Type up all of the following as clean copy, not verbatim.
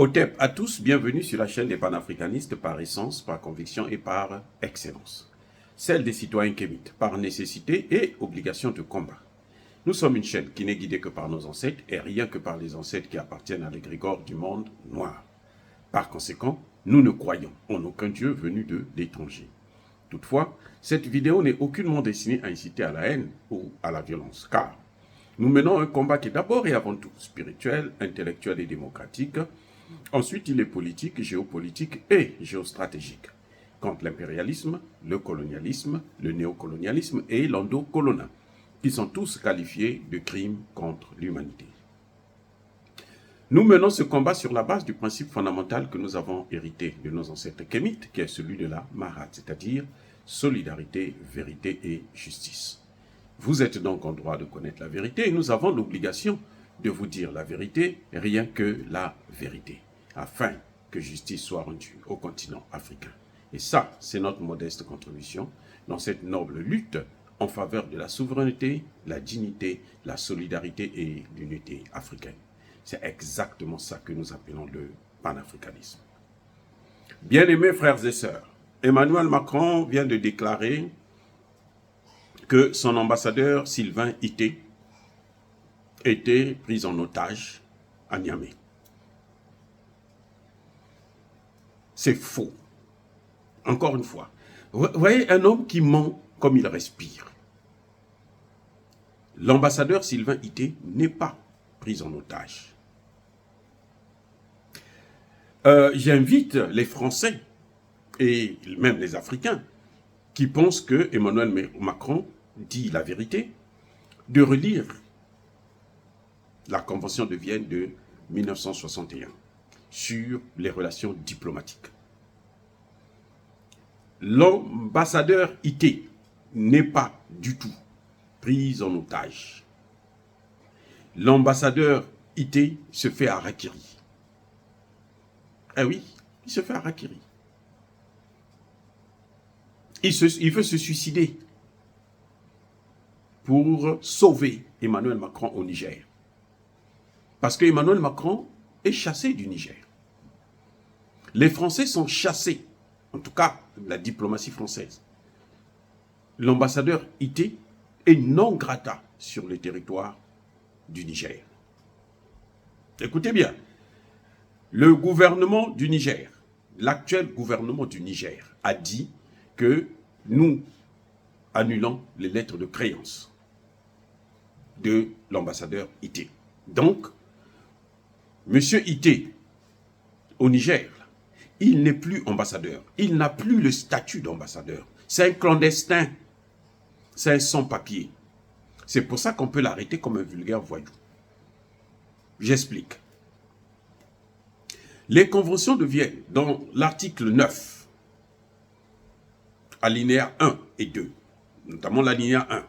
Otep à tous, bienvenue sur la chaîne des panafricanistes par essence, par conviction et par excellence. Celle des citoyens kémites, par nécessité et obligation de combat. Nous sommes une chaîne qui n'est guidée que par nos ancêtres et rien que par les ancêtres qui appartiennent à l'égrégore du monde noir. Par conséquent, nous ne croyons en aucun Dieu venu de l'étranger. Toutefois, cette vidéo n'est aucunement destinée à inciter à la haine ou à la violence, car nous menons un combat qui est d'abord et avant tout spirituel, intellectuel et démocratique. Ensuite, il est politique, géopolitique et géostratégique, contre l'impérialisme, le colonialisme, le néocolonialisme et l'endocolonat, qui sont tous qualifiés de crimes contre l'humanité. Nous menons ce combat sur la base du principe fondamental que nous avons hérité de nos ancêtres kémites, qui est celui de la Marat, c'est-à-dire solidarité, vérité et justice. Vous êtes donc en droit de connaître la vérité et nous avons l'obligation de vous dire la vérité, rien que la vérité, afin que justice soit rendue au continent africain. Et ça, c'est notre modeste contribution dans cette noble lutte en faveur de la souveraineté, la dignité, la solidarité et l'unité africaine. C'est exactement ça que nous appelons le panafricanisme. Bien-aimés frères et sœurs, Emmanuel Macron vient de déclarer que son ambassadeur Sylvain Ité était pris en otage à Niamey. C'est faux. Encore une fois. Vous voyez un homme qui ment comme il respire. L'ambassadeur Sylvain Ité n'est pas pris en otage. J'invite les Français et même les Africains qui pensent que Emmanuel Macron dit la vérité, de relire la Convention de Vienne de 1961 sur les relations diplomatiques. L'ambassadeur Ité n'est pas du tout pris en otage. L'ambassadeur Ité se fait harakiri. Ah oui, il se fait harakiri. Il veut se suicider pour sauver Emmanuel Macron au Niger. Parce que Emmanuel Macron est chassé du Niger. Les Français sont chassés, en tout cas la diplomatie française. L'ambassadeur Ité est non grata sur le territoire du Niger. Écoutez bien, le gouvernement du Niger, l'actuel gouvernement du Niger a dit que nous annulons les lettres de créance de l'ambassadeur Ité. Donc, M. Ité, au Niger, il n'est plus ambassadeur. Il n'a plus le statut d'ambassadeur. C'est un clandestin. C'est un sans-papier. C'est pour ça qu'on peut l'arrêter comme un vulgaire voyou. J'explique. Les conventions de Vienne, dans l'article 9, alinéa 1 et 2, notamment l'alinéa 1,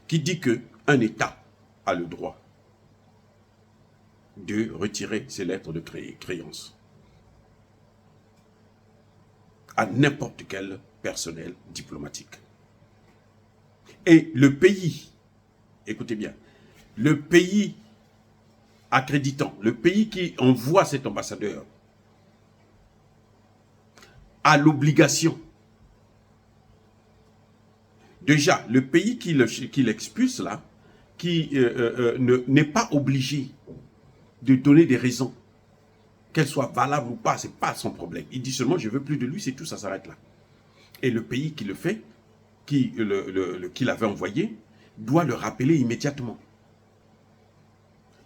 qui dit qu'un État a le droit de retirer ses lettres de créance à n'importe quel personnel diplomatique. Et le pays, écoutez bien, le pays accréditant, le pays qui envoie cet ambassadeur, a l'obligation. Déjà, le pays qui l'expulse là, n'est pas obligé de donner des raisons, qu'elles soient valables ou pas, ce n'est pas son problème. Il dit seulement, je ne veux plus de lui, c'est tout, ça s'arrête là. Et le pays qui le fait, qui l'avait envoyé, doit le rappeler immédiatement.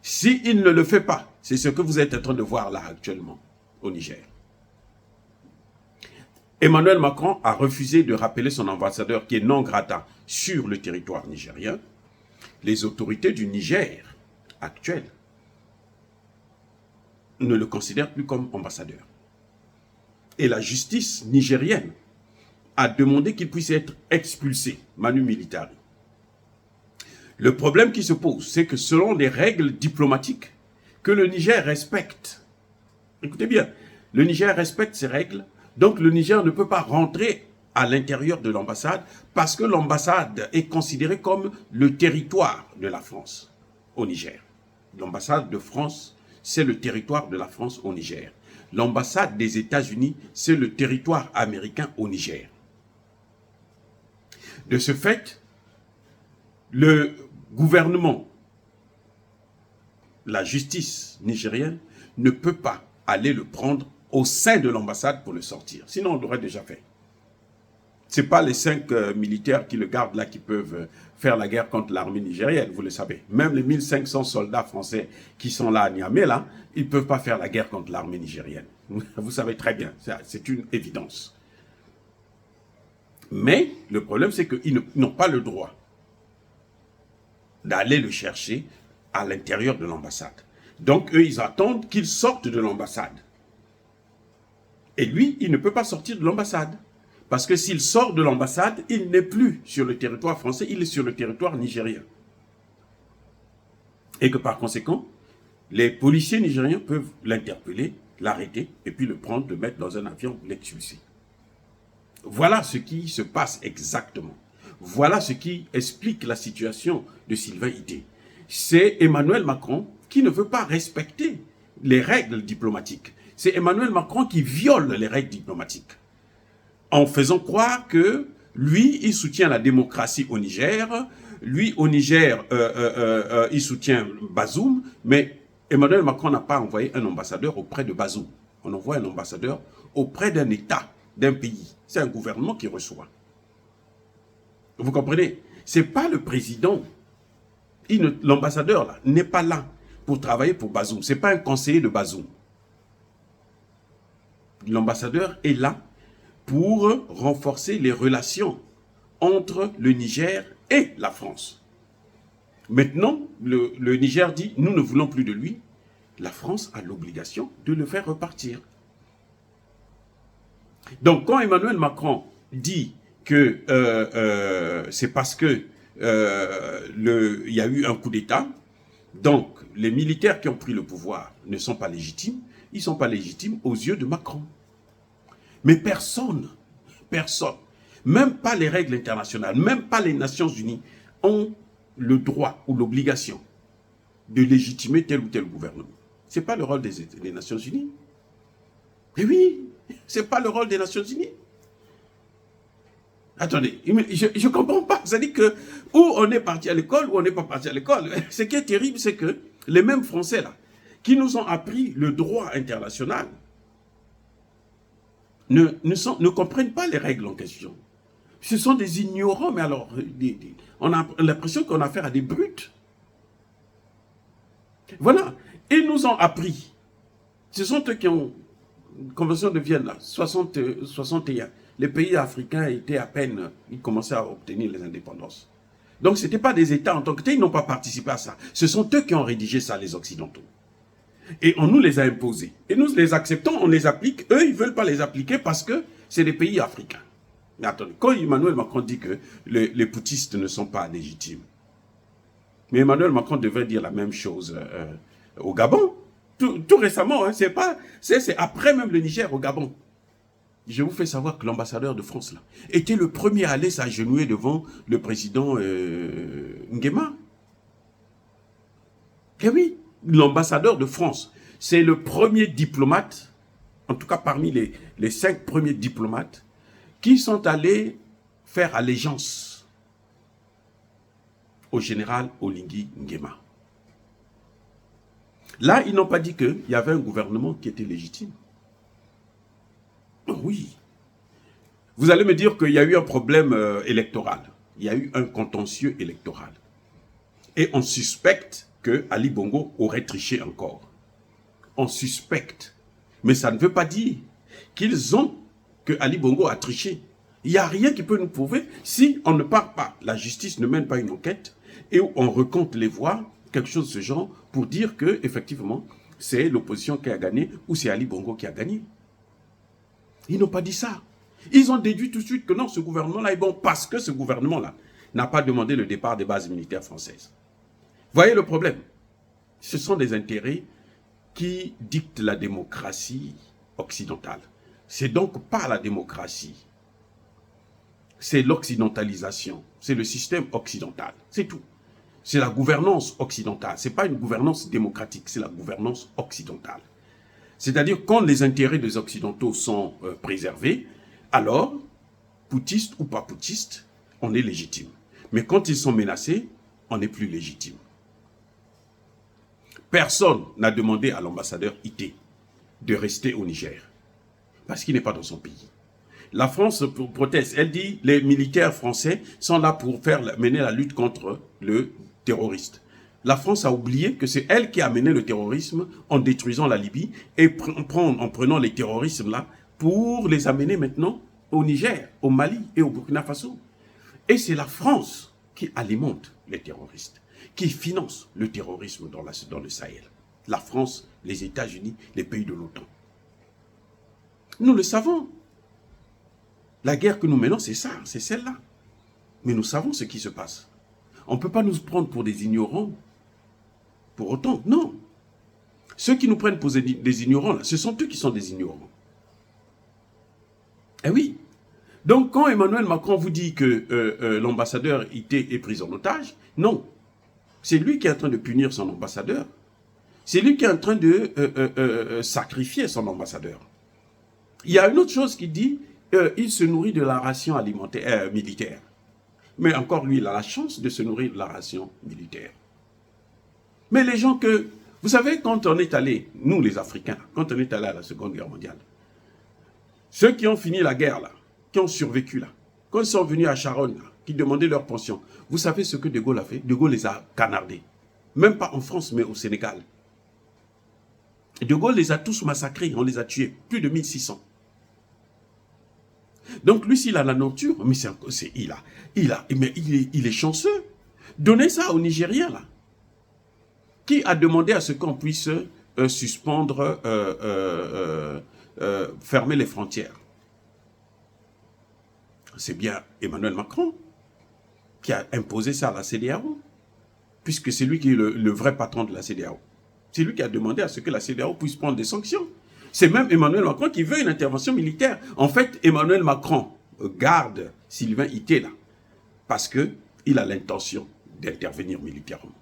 S'il ne le fait pas, c'est ce que vous êtes en train de voir là actuellement, au Niger. Emmanuel Macron a refusé de rappeler son ambassadeur qui est non grata sur le territoire nigérien. Les autorités du Niger actuelles ne le considèrent plus comme ambassadeur. Et la justice nigérienne a demandé qu'il puisse être expulsé, manu militari. Le problème qui se pose, c'est que selon les règles diplomatiques que le Niger respecte, écoutez bien, le Niger respecte ces règles, donc le Niger ne peut pas rentrer à l'intérieur de l'ambassade parce que l'ambassade est considérée comme le territoire de la France au Niger. L'ambassade de France, c'est le territoire de la France au Niger. l'ambassade des États-Unis, c'est le territoire américain au Niger. De ce fait, le gouvernement, la justice nigérienne ne peut pas aller le prendre au sein de l'ambassade pour le sortir. Sinon, on l'aurait déjà fait. Ce n'est pas les 5 militaires qui le gardent là qui peuvent faire la guerre contre l'armée nigérienne, vous le savez. Même les 1500 soldats français qui sont là à Niamey, là, ils ne peuvent pas faire la guerre contre l'armée nigérienne. Vous savez très bien, c'est une évidence. Mais le problème, c'est qu'ils n'ont pas le droit d'aller le chercher à l'intérieur de l'ambassade. Donc, eux, ils attendent qu'il sorte de l'ambassade. Et lui, il ne peut pas sortir de l'ambassade. Parce que s'il sort de l'ambassade, il n'est plus sur le territoire français, il est sur le territoire nigérien. Et que par conséquent, les policiers nigériens peuvent l'interpeller, l'arrêter, et puis le prendre, le mettre dans un avion, l'expulser. Voilà ce qui se passe exactement. Voilà ce qui explique la situation de Sylvain Ité. C'est Emmanuel Macron qui ne veut pas respecter les règles diplomatiques. C'est Emmanuel Macron qui viole les règles diplomatiques, en faisant croire que lui, il soutient la démocratie au Niger, lui, au Niger, il soutient Bazoum, mais Emmanuel Macron n'a pas envoyé un ambassadeur auprès de Bazoum. On envoie un ambassadeur auprès d'un État, d'un pays. C'est un gouvernement qui reçoit. Vous comprenez? Ce n'est pas le président. L'ambassadeur n'est pas là pour travailler pour Bazoum. Ce n'est pas un conseiller de Bazoum. L'ambassadeur est là pour renforcer les relations entre le Niger et la France. Maintenant, le Niger dit « nous ne voulons plus de lui ». La France a l'obligation de le faire repartir. Donc, quand Emmanuel Macron dit que c'est parce que il y a eu un coup d'État, donc les militaires qui ont pris le pouvoir ne sont pas légitimes, ils ne sont pas légitimes aux yeux de Macron. Mais personne, même pas les règles internationales, même pas les Nations Unies, ont le droit ou l'obligation de légitimer tel ou tel gouvernement. Ce n'est pas le rôle des Nations Unies. Et oui, ce n'est pas le rôle des Nations Unies. Attendez, je ne comprends pas. C'est-à-dire que ou on est parti à l'école ou on n'est pas parti à l'école. Ce qui est terrible, c'est que les mêmes Français là, qui nous ont appris le droit international, ne comprennent pas les règles en question. Ce sont des ignorants, mais alors, on a l'impression qu'on a affaire à des brutes. Voilà. Ils nous ont appris. Ce sont eux qui ont, Convention de Vienne, là, 61. Les pays africains étaient à peine, ils commençaient à obtenir les indépendances. Donc, ce n'étaient pas des États en tant que tels, ils n'ont pas participé à ça. Ce sont eux qui ont rédigé ça, les Occidentaux. Et on nous les a imposés. Et nous les acceptons, on les applique. Eux, ils ne veulent pas les appliquer parce que c'est des pays africains. Mais attendez, quand Emmanuel Macron dit que les putschistes ne sont pas légitimes, mais Emmanuel Macron devait dire la même chose au Gabon. Tout récemment, hein, c'est après même le Niger, au Gabon. Je vous fais savoir que l'ambassadeur de France là, était le premier à aller s'agenouiller devant le président Nguema. Et oui, l'ambassadeur de France, c'est le premier diplomate, en tout cas parmi les 5 premiers diplomates, qui sont allés faire allégeance au général Oligui Nguema. Là, ils n'ont pas dit qu'il y avait un gouvernement qui était légitime. Oh oui. Vous allez me dire qu'il y a eu un problème électoral. Il y a eu un contentieux électoral. Et on suspecte que Ali Bongo aurait triché encore. On suspecte. Mais ça ne veut pas dire que Ali Bongo a triché. Il n'y a rien qui peut nous prouver si on ne part pas. La justice ne mène pas une enquête et on recompte les voix, quelque chose de ce genre, pour dire que effectivement c'est l'opposition qui a gagné ou c'est Ali Bongo qui a gagné. Ils n'ont pas dit ça. Ils ont déduit tout de suite que non, ce gouvernement-là est bon parce que ce gouvernement-là n'a pas demandé le départ des bases militaires françaises. Voyez le problème? Ce sont des intérêts qui dictent la démocratie occidentale. C'est donc pas la démocratie. C'est l'occidentalisation. C'est le système occidental. C'est tout. C'est la gouvernance occidentale. Ce n'est pas une gouvernance démocratique, c'est la gouvernance occidentale. C'est-à-dire, quand les intérêts des Occidentaux sont préservés, alors, putiste ou pas putiste, on est légitime. Mais quand ils sont menacés, on n'est plus légitime. Personne n'a demandé à l'ambassadeur Ité de rester au Niger, parce qu'il n'est pas dans son pays. La France proteste. Elle dit les militaires français sont là pour mener la lutte contre le terroriste. La France a oublié que c'est elle qui a mené le terrorisme en détruisant la Libye et en prenant les terroristes là pour les amener maintenant au Niger, au Mali et au Burkina Faso. Et c'est la France qui alimente les terroristes, qui finance le terrorisme dans le Sahel. La France, les États-Unis, les pays de l'OTAN. Nous le savons. La guerre que nous menons, c'est ça, c'est celle-là. Mais nous savons ce qui se passe. On ne peut pas nous prendre pour des ignorants. Pour autant, non. Ceux qui nous prennent pour des ignorants, là, ce sont eux qui sont des ignorants. Eh oui. Donc, quand Emmanuel Macron vous dit que l'ambassadeur Ité est pris en otage, non. C'est lui qui est en train de punir son ambassadeur. C'est lui qui est en train de sacrifier son ambassadeur. Il y a une autre chose qui dit il se nourrit de la ration alimentaire militaire. Mais encore lui, il a la chance de se nourrir de la ration militaire. Mais les gens que... Vous savez, quand on est allé, nous les Africains, quand on est allé à la Seconde Guerre mondiale, ceux qui ont fini la guerre là, qui ont survécu là, quand ils sont venus à Charonne, là, qui demandaient leur pension, vous savez ce que De Gaulle a fait? De Gaulle les a canardés. Même pas en France, mais au Sénégal. De Gaulle les a tous massacrés, on les a tués, plus de 1600. Donc lui, s'il a la nature, mais il est chanceux. Donnez ça aux Nigériens, là. Qui a demandé à ce qu'on puisse suspendre, fermer les frontières? C'est bien Emmanuel Macron qui a imposé ça à la CEDEAO, puisque c'est lui qui est le vrai patron de la CEDEAO. C'est lui qui a demandé à ce que la CEDEAO puisse prendre des sanctions. C'est même Emmanuel Macron qui veut une intervention militaire. En fait, Emmanuel Macron garde Sylvain Ité là, parce qu'il a l'intention d'intervenir militairement.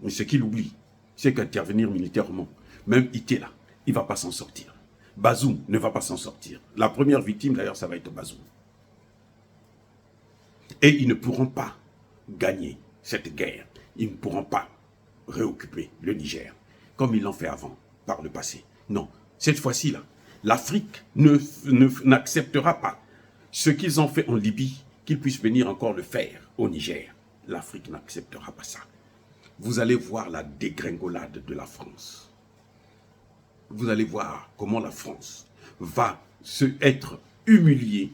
Mais ce qu'il oublie, c'est qu'intervenir militairement, même Ité là, il ne va pas s'en sortir. Bazoum ne va pas s'en sortir. La première victime d'ailleurs, ça va être Bazoum. Et ils ne pourront pas gagner cette guerre. Ils ne pourront pas réoccuper le Niger, comme ils l'ont fait avant, par le passé. Non, cette fois-ci, là, l'Afrique n'acceptera pas ce qu'ils ont fait en Libye, qu'ils puissent venir encore le faire au Niger. L'Afrique n'acceptera pas ça. Vous allez voir la dégringolade de la France. Vous allez voir comment la France va être humiliée,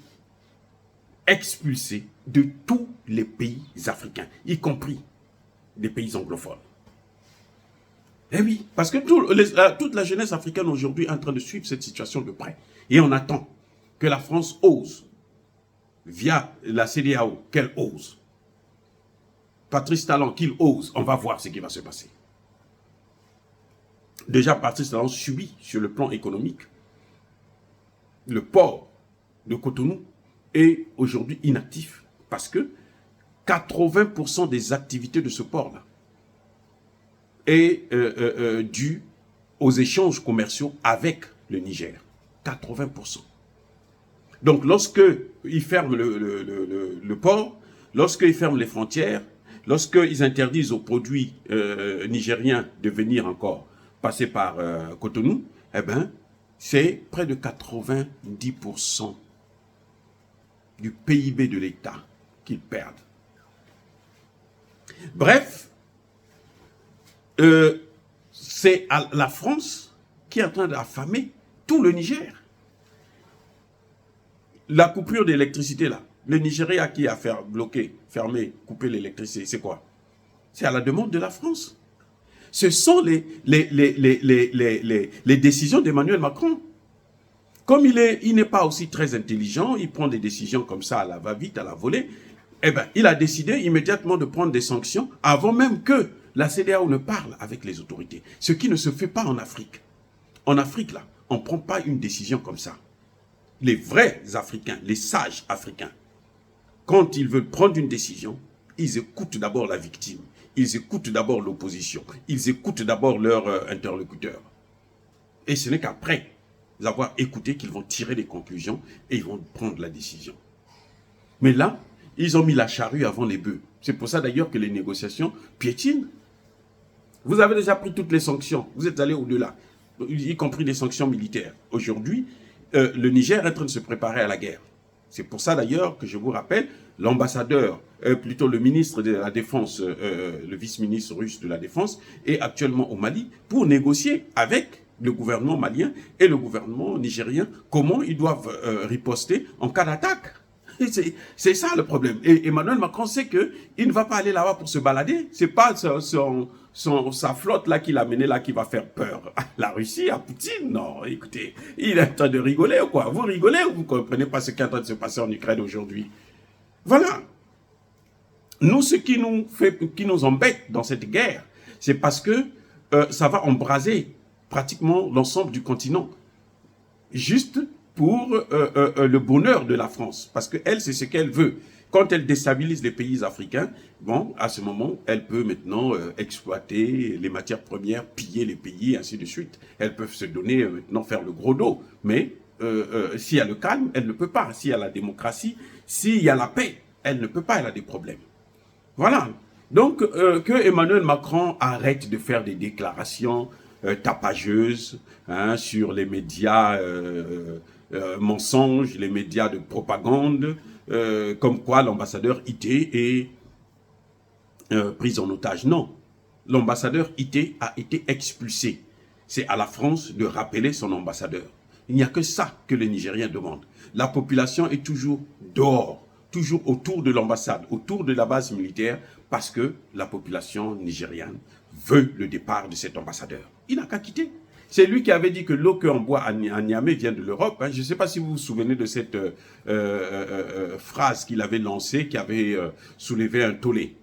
expulsée de tous les pays africains, y compris des pays anglophones. Eh oui, parce que toute la jeunesse africaine aujourd'hui est en train de suivre cette situation de près. Et on attend que la France ose, via la CEDEAO, qu'elle ose. Patrice Talon, qu'il ose, on va voir ce qui va se passer. Déjà, Patrice Talon subit sur le plan économique. Le port de Cotonou est aujourd'hui inactif parce que 80% des activités de ce port-là est dû aux échanges commerciaux avec le Niger. 80%. Donc, lorsqu'ils ferment le port, lorsqu'ils ferment les frontières, lorsqu'ils interdisent aux produits nigériens de venir encore passer par Cotonou, eh bien, c'est près de 90% du PIB de l'État qu'ils perdent. Bref, c'est la France qui est en train d'affamer tout le Niger. La coupure d'électricité, là, le Nigeria qui a fait bloquer, fermer, couper l'électricité, c'est quoi? C'est à la demande de la France. Ce sont les décisions d'Emmanuel Macron. Comme il n'est pas aussi très intelligent, il prend des décisions comme ça à la va-vite, à la volée, eh bien, il a décidé immédiatement de prendre des sanctions avant même que la CEDEAO ne parle avec les autorités. Ce qui ne se fait pas en Afrique. En Afrique, là, on ne prend pas une décision comme ça. Les vrais Africains, les sages Africains, quand ils veulent prendre une décision, ils écoutent d'abord la victime. Ils écoutent d'abord l'opposition. Ils écoutent d'abord leur interlocuteur. Et ce n'est qu'après avoir écouté qu'ils vont tirer des conclusions et ils vont prendre la décision. Mais là, ils ont mis la charrue avant les bœufs. C'est pour ça d'ailleurs que les négociations piétinent. Vous avez déjà pris toutes les sanctions. Vous êtes allé au-delà, y compris les sanctions militaires. Aujourd'hui, le Niger est en train de se préparer à la guerre. C'est pour ça d'ailleurs que je vous rappelle, l'ambassadeur, plutôt le ministre de la Défense, le vice-ministre russe de la Défense, est actuellement au Mali pour négocier avec le gouvernement malien et le gouvernement nigérien comment ils doivent riposter en cas d'attaque. C'est ça le problème. Et Emmanuel Macron sait qu'il ne va pas aller là-bas pour se balader. C'est pas sa flotte là qu'il a menée là qui va faire peur à la Russie, à Poutine. Non, écoutez, il est en train de rigoler ou quoi? Vous rigolez ou vous ne comprenez pas ce qui est en train de se passer en Ukraine aujourd'hui? Voilà. Nous, ce qui nous embête dans cette guerre, c'est parce que ça va embraser pratiquement l'ensemble du continent. Juste pour le bonheur de la France. Parce qu'elle, c'est ce qu'elle veut. Quand elle déstabilise les pays africains, bon, à ce moment, elle peut maintenant exploiter les matières premières, piller les pays, ainsi de suite. Elles peuvent se donner, maintenant, faire le gros dos. Mais s'il y a le calme, elle ne peut pas. S'il y a la démocratie, s'il y a la paix, elle ne peut pas, elle a des problèmes. Voilà. Donc, que Emmanuel Macron arrête de faire des déclarations tapageuses hein, sur les médias mensonges, les médias de propagande, comme quoi l'ambassadeur Ité est pris en otage. Non, l'ambassadeur Ité a été expulsé. C'est à la France de rappeler son ambassadeur. Il n'y a que ça que les Nigériens demandent. La population est toujours dehors, toujours autour de l'ambassade, autour de la base militaire, parce que la population nigériane veut le départ de cet ambassadeur. Il n'a qu'à quitter. C'est lui qui avait dit que l'eau qu'on boit à Niamey vient de l'Europe. Hein. Je ne sais pas si vous vous souvenez de cette phrase qu'il avait lancée, qui avait soulevé un tollé.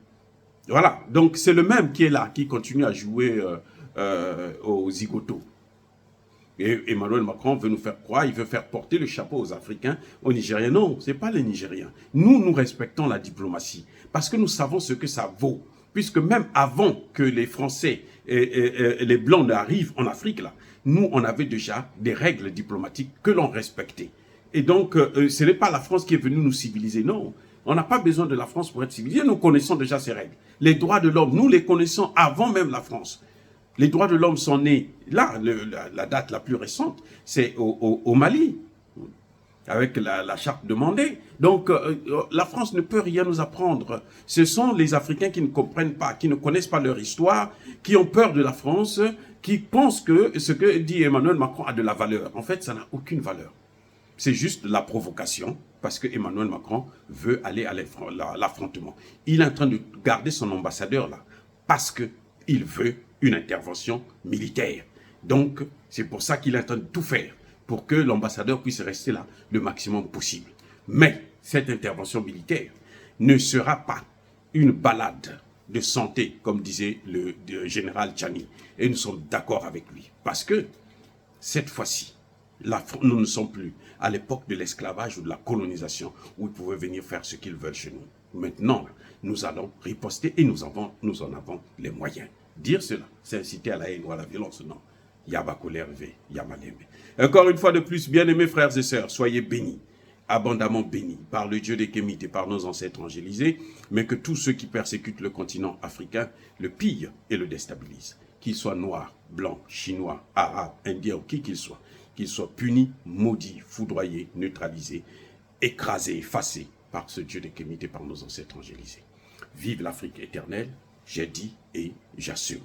Voilà, donc c'est le même qui est là, qui continue à jouer aux zigotos. Et Emmanuel Macron veut nous faire croire, il veut faire porter le chapeau aux Africains, aux Nigériens. Non, ce n'est pas les Nigériens. Nous respectons la diplomatie, parce que nous savons ce que ça vaut. Puisque même avant que les Français et les Blancs n'arrivent en Afrique, là, nous, on avait déjà des règles diplomatiques que l'on respectait. Et donc, ce n'est pas la France qui est venue nous civiliser, non. On n'a pas besoin de la France pour être civilisé, nous connaissons déjà ces règles. Les droits de l'homme, nous les connaissons avant même la France. Les droits de l'homme sont nés, là, la date la plus récente, c'est au Mali, avec la charte de Mandé. Donc, la France ne peut rien nous apprendre. Ce sont les Africains qui ne comprennent pas, qui ne connaissent pas leur histoire, qui ont peur de la France, qui pensent que ce que dit Emmanuel Macron a de la valeur. En fait, ça n'a aucune valeur. C'est juste la provocation, parce que Emmanuel Macron veut aller à l'affrontement. Il est en train de garder son ambassadeur là, parce qu'il veut une intervention militaire. Donc, c'est pour ça qu'il est en train de tout faire, pour que l'ambassadeur puisse rester là le maximum possible. Mais cette intervention militaire ne sera pas une balade de santé, comme disait le général Tchani. Et nous sommes d'accord avec lui. Parce que cette fois-ci, nous ne sommes plus à l'époque de l'esclavage ou de la colonisation, où ils pouvaient venir faire ce qu'ils veulent chez nous. Maintenant, nous allons riposter et nous en avons les moyens. Dire cela, c'est inciter à la haine ou à la violence, non. Yabakolerve, Yamalembe. Encore une fois de plus, bien-aimés frères et sœurs, soyez bénis, abondamment bénis par le Dieu des Kémites et par nos ancêtres angélisés, mais que tous ceux qui persécutent le continent africain le pillent et le déstabilisent. Qu'ils soient noirs, blancs, chinois, arabes, indiens ou qui qu'ils soient punis, maudits, foudroyés, neutralisés, écrasés, effacés par ce Dieu des Kémites et par nos ancêtres angélisés. Vive l'Afrique éternelle, j'ai dit et j'assume.